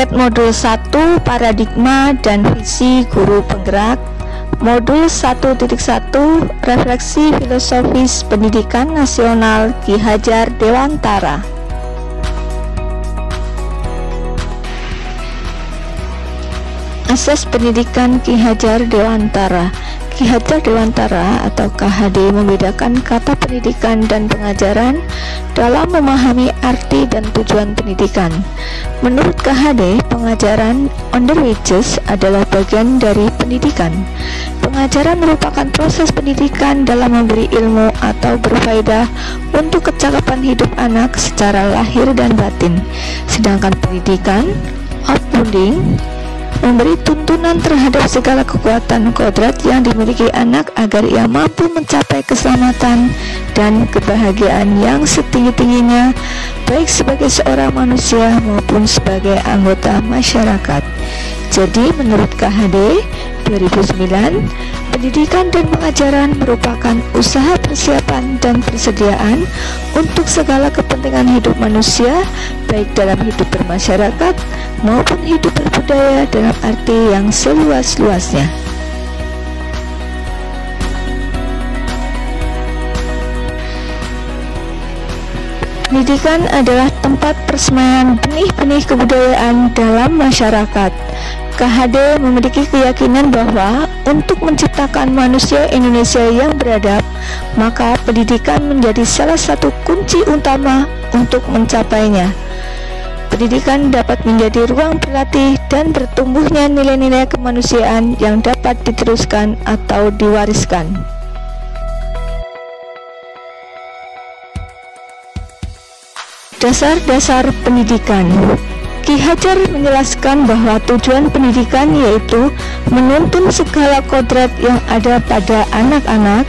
paket modul 1 paradigma dan visi guru penggerak, modul 1.1 refleksi filosofis pendidikan nasional Ki Hajar Dewantara. Asas pendidikan Ki Hajar Dewantara. Ki Hajar Dewantara atau KHD membedakan kata pendidikan dan pengajaran dalam memahami arti dan tujuan pendidikan. Menurut KHD, pengajaran under wages adalah bagian dari pendidikan. Pengajaran merupakan proses pendidikan dalam memberi ilmu atau berfaedah untuk kecakapan hidup anak secara lahir dan batin. Sedangkan pendidikan upbringing memberi tuntunan terhadap segala kekuatan kodrat yang dimiliki anak agar ia mampu mencapai keselamatan dan kebahagiaan yang setinggi-tingginya, baik sebagai seorang manusia maupun sebagai anggota masyarakat. Jadi menurut KHD 2009, pendidikan dan pengajaran merupakan usaha persiapan dan persediaan untuk segala kepentingan hidup manusia, baik dalam hidup bermasyarakat maupun hidup berbudaya dalam arti yang seluas-luasnya. Pendidikan adalah tempat persemaian benih-benih kebudayaan dalam masyarakat. KHD memiliki keyakinan bahwa untuk menciptakan manusia Indonesia yang beradab, maka pendidikan menjadi salah satu kunci utama untuk mencapainya. Pendidikan dapat menjadi ruang berlatih dan bertumbuhnya nilai-nilai kemanusiaan yang dapat diteruskan atau diwariskan. Dasar-dasar pendidikan. Ki Hajar menjelaskan bahwa tujuan pendidikan yaitu menuntun segala kodrat yang ada pada anak-anak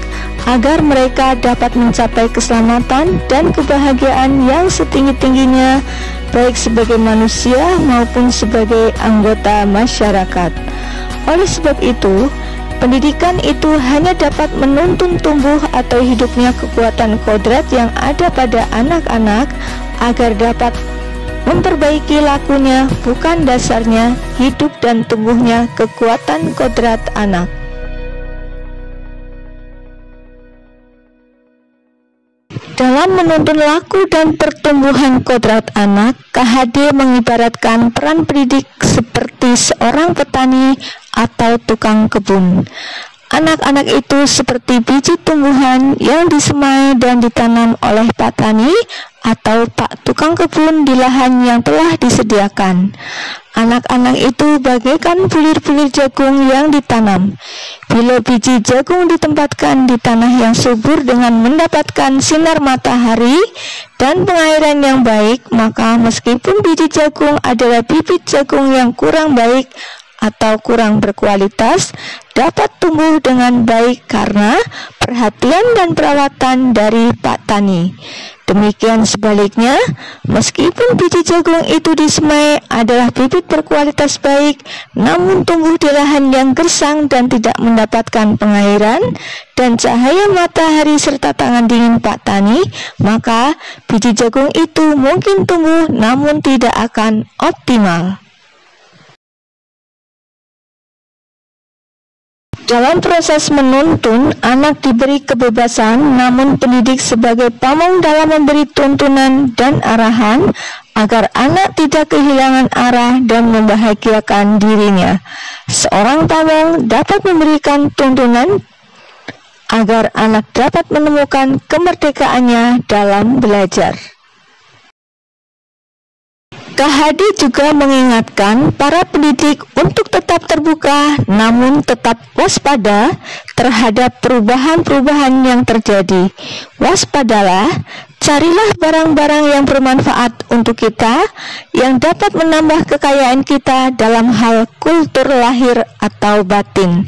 agar mereka dapat mencapai keselamatan dan kebahagiaan yang setinggi-tingginya, baik sebagai manusia maupun sebagai anggota masyarakat. Oleh sebab itu, pendidikan itu hanya dapat menuntun tumbuh atau hidupnya kekuatan kodrat yang ada pada anak-anak agar dapat memperbaiki lakunya, bukan dasarnya hidup dan tumbuhnya kekuatan kodrat anak. Dalam menuntun laku dan pertumbuhan kodrat anak, KHD mengibaratkan peran pendidik seperti seorang petani atau tukang kebun. Anak-anak itu seperti biji tumbuhan yang disemai dan ditanam oleh Pak Tani atau Pak Tukang Kebun di lahan yang telah disediakan. Anak-anak itu bagaikan bulir-bulir jagung yang ditanam. Bila biji jagung ditempatkan di tanah yang subur dengan mendapatkan sinar matahari dan pengairan yang baik, maka meskipun biji jagung adalah bibit jagung yang kurang baik atau kurang berkualitas, dapat tumbuh dengan baik karena perhatian dan perawatan dari Pak Tani. Demikian sebaliknya, meskipun biji jagung itu disemai adalah bibit berkualitas baik, namun tumbuh di lahan yang gersang dan tidak mendapatkan pengairan dan cahaya matahari serta tangan dingin Pak Tani, maka biji jagung itu mungkin tumbuh namun tidak akan optimal. Dalam proses menuntun, anak diberi kebebasan, namun pendidik sebagai pamong dalam memberi tuntunan dan arahan agar anak tidak kehilangan arah dan membahagiakan dirinya. Seorang pamong dapat memberikan tuntunan agar anak dapat menemukan kemerdekaannya dalam belajar. KHD juga mengingatkan para pendidik untuk tetap terbuka namun tetap waspada terhadap perubahan-perubahan yang terjadi. Waspadalah, carilah barang-barang yang bermanfaat untuk kita, yang dapat menambah kekayaan kita dalam hal kultur lahir atau batin.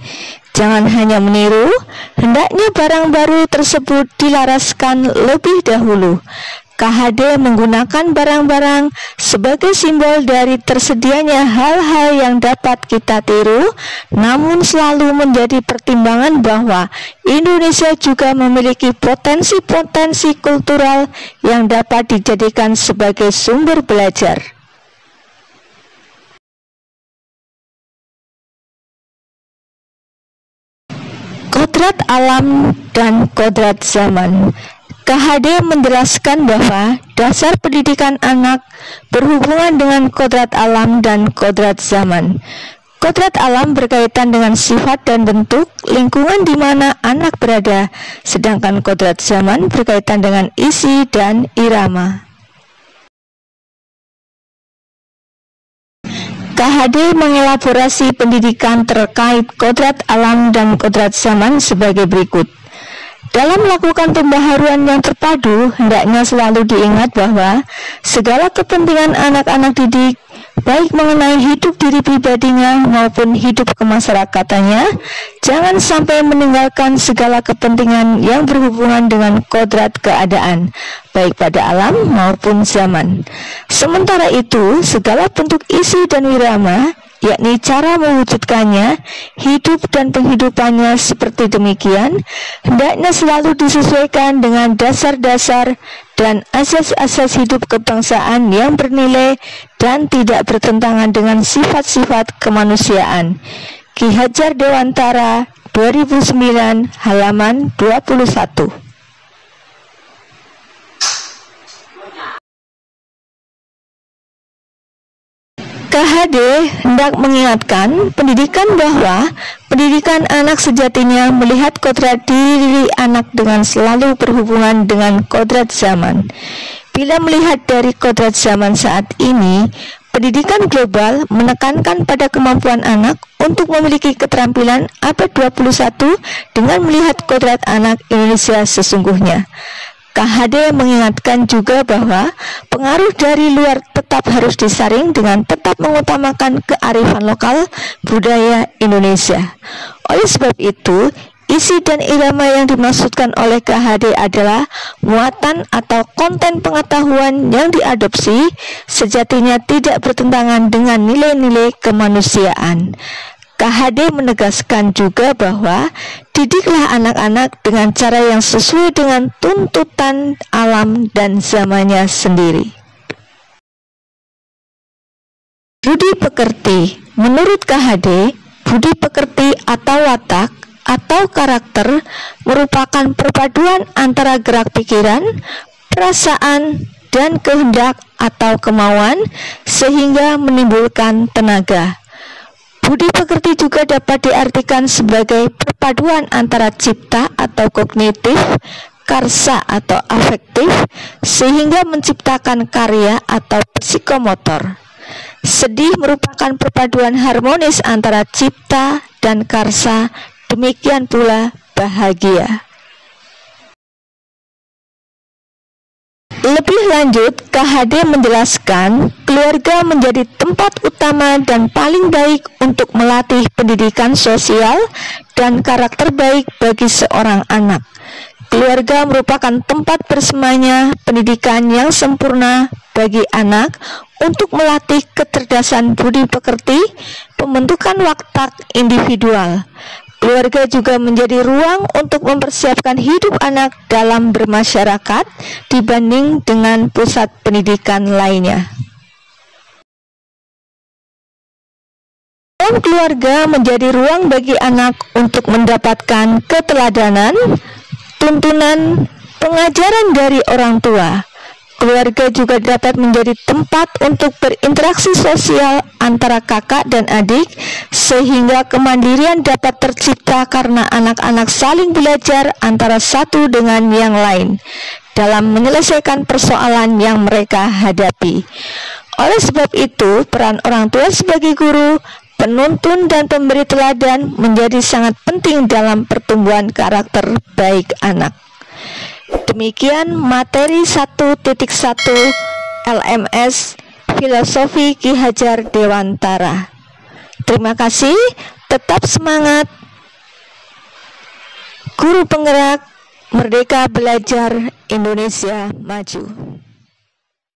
Jangan hanya meniru, hendaknya barang baru tersebut dilaraskan lebih dahulu. KHD menggunakan barang-barang sebagai simbol dari tersedianya hal-hal yang dapat kita tiru, namun selalu menjadi pertimbangan bahwa Indonesia juga memiliki potensi-potensi kultural yang dapat dijadikan sebagai sumber belajar. Kodrat alam dan kodrat zaman. KHD menjelaskan bahwa dasar pendidikan anak berhubungan dengan kodrat alam dan kodrat zaman. Kodrat alam berkaitan dengan sifat dan bentuk lingkungan di mana anak berada, sedangkan kodrat zaman berkaitan dengan isi dan irama. KHD mengelaborasi pendidikan terkait kodrat alam dan kodrat zaman sebagai berikut. Dalam melakukan pembaharuan yang terpadu, hendaknya selalu diingat bahwa segala kepentingan anak-anak didik, baik mengenai hidup diri pribadinya maupun hidup kemasyarakatannya, jangan sampai meninggalkan segala kepentingan yang berhubungan dengan kodrat keadaan, baik pada alam maupun zaman. Sementara itu, segala bentuk isi dan wirama, yakni cara mewujudkannya, hidup dan penghidupannya seperti demikian, hendaknya selalu disesuaikan dengan dasar-dasar dan asas-asas hidup kebangsaan yang bernilai dan tidak bertentangan dengan sifat-sifat kemanusiaan. Ki Hajar Dewantara 2009 halaman 21. KHD hendak mengingatkan pendidikan bahwa pendidikan anak sejatinya melihat kodrat diri anak dengan selalu berhubungan dengan kodrat zaman. Bila melihat dari kodrat zaman saat ini, pendidikan global menekankan pada kemampuan anak untuk memiliki keterampilan abad 21 dengan melihat kodrat anak Indonesia sesungguhnya. KHD mengingatkan juga bahwa pengaruh dari luar tetap harus disaring dengan tetap mengutamakan kearifan lokal budaya Indonesia. Oleh sebab itu, isi dan irama yang dimaksudkan oleh KHD adalah muatan atau konten pengetahuan yang diadopsi sejatinya tidak bertentangan dengan nilai-nilai kemanusiaan. KHD menegaskan juga bahwa didiklah anak-anak dengan cara yang sesuai dengan tuntutan alam dan zamannya sendiri. Budi pekerti. Menurut KHD, budi pekerti atau watak atau karakter merupakan perpaduan antara gerak pikiran, perasaan, dan kehendak atau kemauan sehingga menimbulkan tenaga. Budi pekerti juga dapat diartikan sebagai perpaduan antara cipta atau kognitif, karsa atau afektif, sehingga menciptakan karya atau psikomotor. Sedih merupakan perpaduan harmonis antara cipta dan karsa, demikian pula bahagia. Lebih lanjut, KHD menjelaskan keluarga menjadi tempat utama dan paling baik untuk melatih pendidikan sosial dan karakter baik bagi seorang anak. Keluarga merupakan tempat bersemanya pendidikan yang sempurna bagi anak untuk melatih kecerdasan budi pekerti, pembentukan watak individual. Keluarga juga menjadi ruang untuk mempersiapkan hidup anak dalam bermasyarakat dibanding dengan pusat pendidikan lainnya. Dalam keluarga menjadi ruang bagi anak untuk mendapatkan keteladanan, tuntunan, pengajaran dari orang tua. Keluarga juga dapat menjadi tempat untuk berinteraksi sosial antara kakak dan adik, sehingga kemandirian dapat tercipta karena anak-anak saling belajar antara satu dengan yang lain dalam menyelesaikan persoalan yang mereka hadapi. Oleh sebab itu, peran orang tua sebagai guru, penuntun, dan pemberi teladan menjadi sangat penting dalam pertumbuhan karakter baik anak. Demikian materi 1.1 LMS Filosofi Ki Hajar Dewantara. Terima kasih, tetap semangat. Guru penggerak Merdeka Belajar Indonesia Maju.